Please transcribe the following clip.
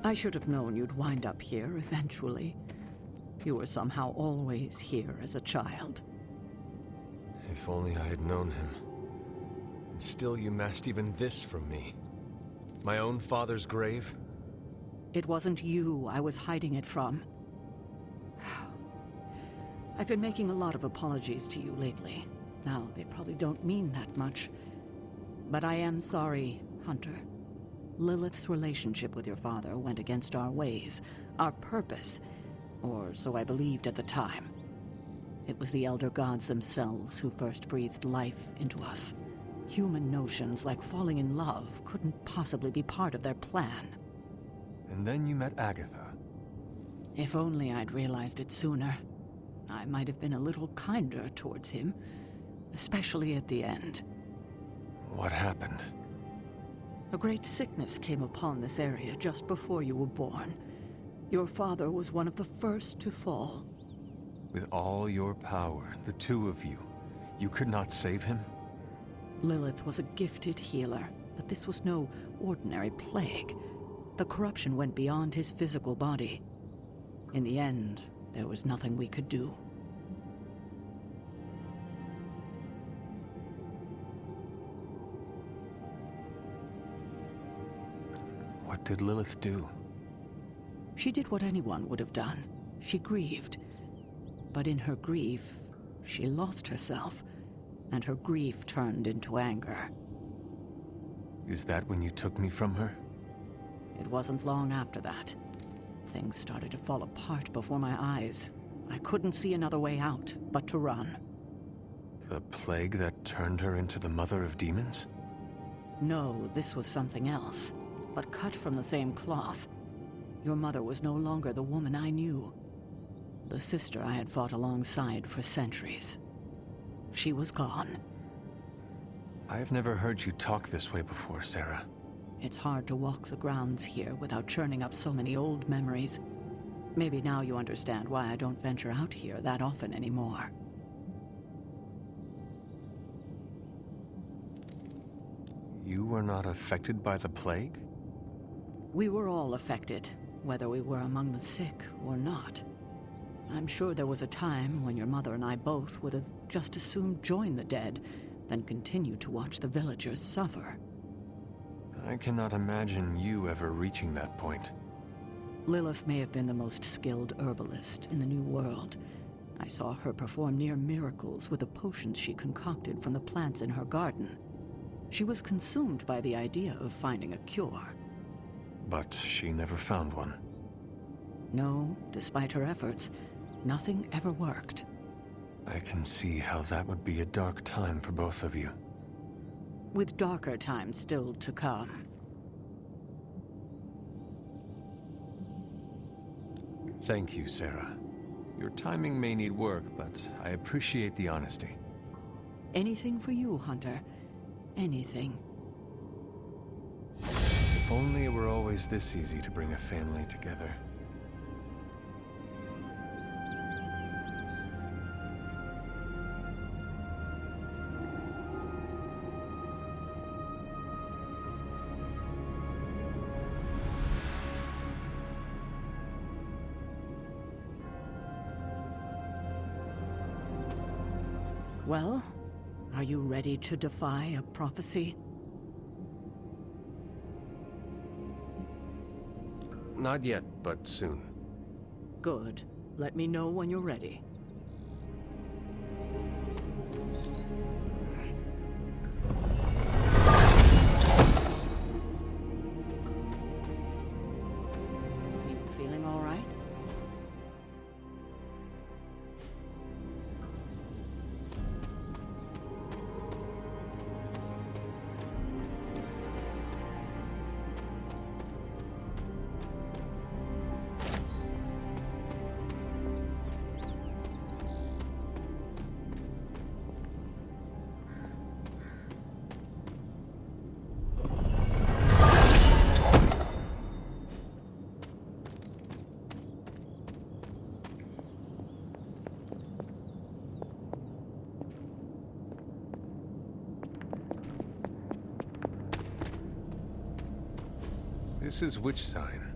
I should have known you'd wind up here eventually. You were somehow always here as a child. If only I had known him. And still you masked even this from me. My own father's grave? It wasn't you I was hiding it from. I've been making a lot of apologies to you lately. Now, they probably don't mean that much. But I am sorry, Hunter. Lilith's relationship with your father went against our ways, our purpose, or so I believed at the time. It was the Elder Gods themselves who first breathed life into us. Human notions like falling in love couldn't possibly be part of their plan. And then you met Agatha. If only I'd realized it sooner. I might have been a little kinder towards him, especially at the end. What happened? A great sickness came upon this area just before you were born. Your father was one of the first to fall. With all your power, the two of you, you could not save him? Lilith was a gifted healer, but this was no ordinary plague. The corruption went beyond his physical body. In the end, there was nothing we could do. What did Lilith do? She did what anyone would have done. She grieved. But in her grief, she lost herself, and her grief turned into anger. Is that when you took me from her? It wasn't long after that. Things started to fall apart before my eyes. I couldn't see another way out but to run. The plague that turned her into the mother of demons? No, this was something else, but cut from the same cloth. Your mother was no longer the woman I knew. The sister I had fought alongside for centuries. She was gone. I have never heard you talk this way before, Sarah. It's hard to walk the grounds here without churning up so many old memories. Maybe now you understand why I don't venture out here that often anymore. You were not affected by the plague? We were all affected, whether we were among the sick or not. I'm sure there was a time when your mother and I both would have just as soon joined the dead than continue to watch the villagers suffer. I cannot imagine you ever reaching that point. Lilith may have been the most skilled herbalist in the New World. I saw her perform near miracles with the potions she concocted from the plants in her garden. She was consumed by the idea of finding a cure. But she never found one. No, despite her efforts, nothing ever worked. I can see how that would be a dark time for both of you. With darker times still to come. Thank you, Sarah. Your timing may need work, but I appreciate the honesty. Anything for you, Hunter. Anything. If only it were always this easy to bring a family together. Well, are you ready to defy a prophecy? Not yet, but soon. Good. Let me know when you're ready. You feeling all right? This is which sign?